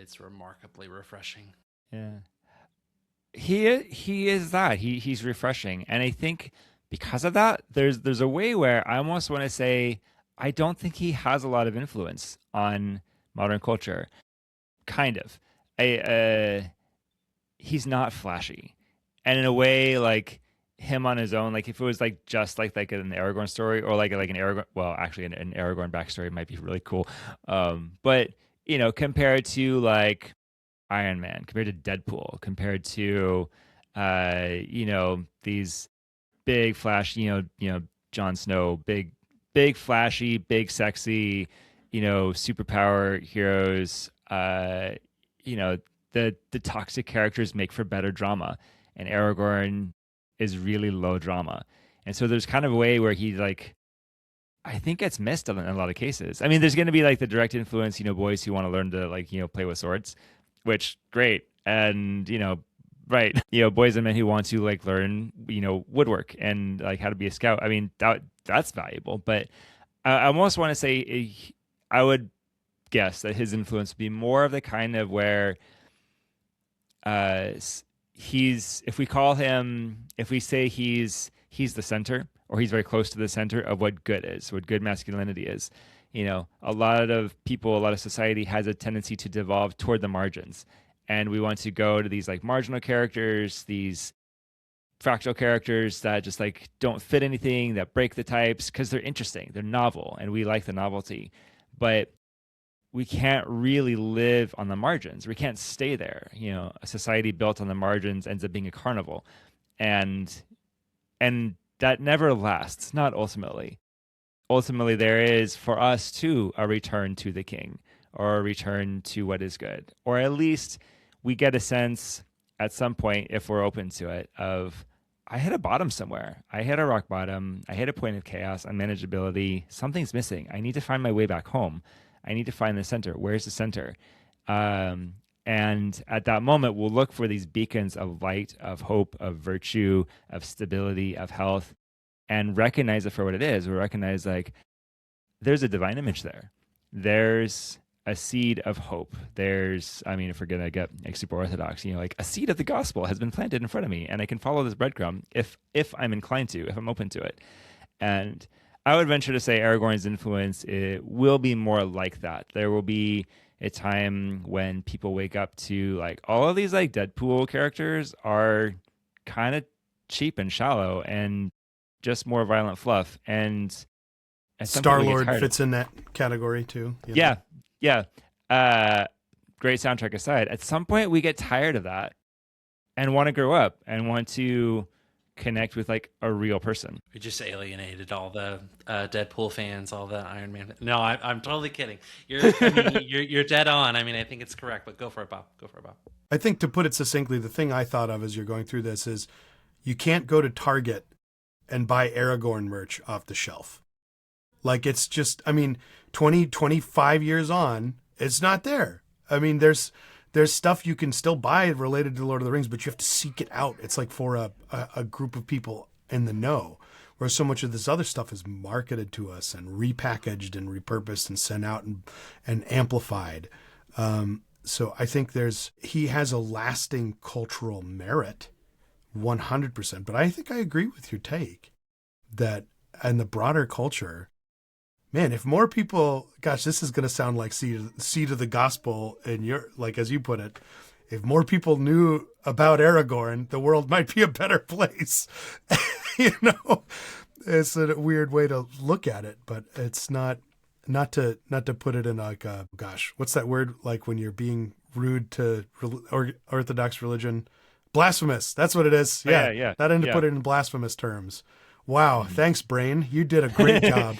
it's remarkably refreshing. Yeah. He is that. He's refreshing. And I think because of that, there's a way where I almost want to say I don't think he has a lot of influence on modern culture. Kind of. I he's not flashy. And in a way, like him on his own, like if it was like just like an Aragorn story or like an Aragorn, well, actually an Aragorn backstory might be really cool. But compared to like Iron Man, compared to Deadpool, compared to these big flash, Jon Snow, big flashy, big sexy, superpower heroes, you know, the toxic characters make for better drama, and Aragorn is really low drama, and so there's kind of a way where he like I think gets missed in a lot of cases. I mean, there's going to be like the direct influence, boys who want to learn to like play with swords, which great, and right, boys and men who want to like learn woodwork and like how to be a scout. I mean that's valuable, but I almost want to say I would guess that his influence would be more of the kind of where he's if we say he's the center, or he's very close to the center of what good is, what good masculinity is. A lot of people, a lot of society has a tendency to devolve toward the margins, and we want to go to these like marginal characters, these fractal characters that just like don't fit anything, that break the types because they're interesting, they're novel, and we like the novelty. But we can't really live on the margins. We can't stay there. A society built on the margins ends up being a carnival, and that never lasts. Not ultimately. Ultimately, there is for us too a return to the king, or a return to what is good, or at least we get a sense at some point, if we're open to it, of I hit a bottom somewhere. I hit a rock bottom. I hit a point of chaos, unmanageability. Something's missing. I need to find my way back home. I need to find the center. Where's the center? And at that moment, we'll look for these beacons of light, of hope, of virtue, of stability, of health, and recognize it for what it is. We recognize like there's a divine image there. There's a seed of hope. There's, I mean, if we're gonna get like super orthodox, like a seed of the gospel has been planted in front of me, and I can follow this breadcrumb if I'm inclined to, if I'm open to it. And I would venture to say Aragorn's influence it will be more like that. There will be a time when people wake up to like all of these like Deadpool characters are kind of cheap and shallow and just more violent fluff. And Star-Lord fits in that category too. Yeah. Great soundtrack aside, at some point we get tired of that and want to grow up and want to connect with like a real person. We just alienated all the Deadpool fans, all the Iron Man. No, I'm totally kidding. You're dead on. I mean, I think it's correct, but go for it, Bob. I think to put it succinctly, the thing I thought of as you're going through this is you can't go to Target and buy Aragorn merch off the shelf. Like it's just, I mean, 25 years on, it's not there. I mean, there's stuff you can still buy related to Lord of the Rings, but you have to seek it out. It's like for a group of people in the know, where so much of this other stuff is marketed to us and repackaged and repurposed and sent out and amplified. So I think he has a lasting cultural merit, 100%. But I think I agree with your take that in the broader culture, man, if more people, gosh, this is going to sound like seed of the gospel in your, like, as you put it, if more people knew about Aragorn, the world might be a better place. It's a weird way to look at it, but it's not to put it in like, gosh, what's that word? Like when you're being rude to Orthodox religion, blasphemous. That's what it is. Yeah. Not into put it in blasphemous terms. Wow. Thanks, brain. You did a great job.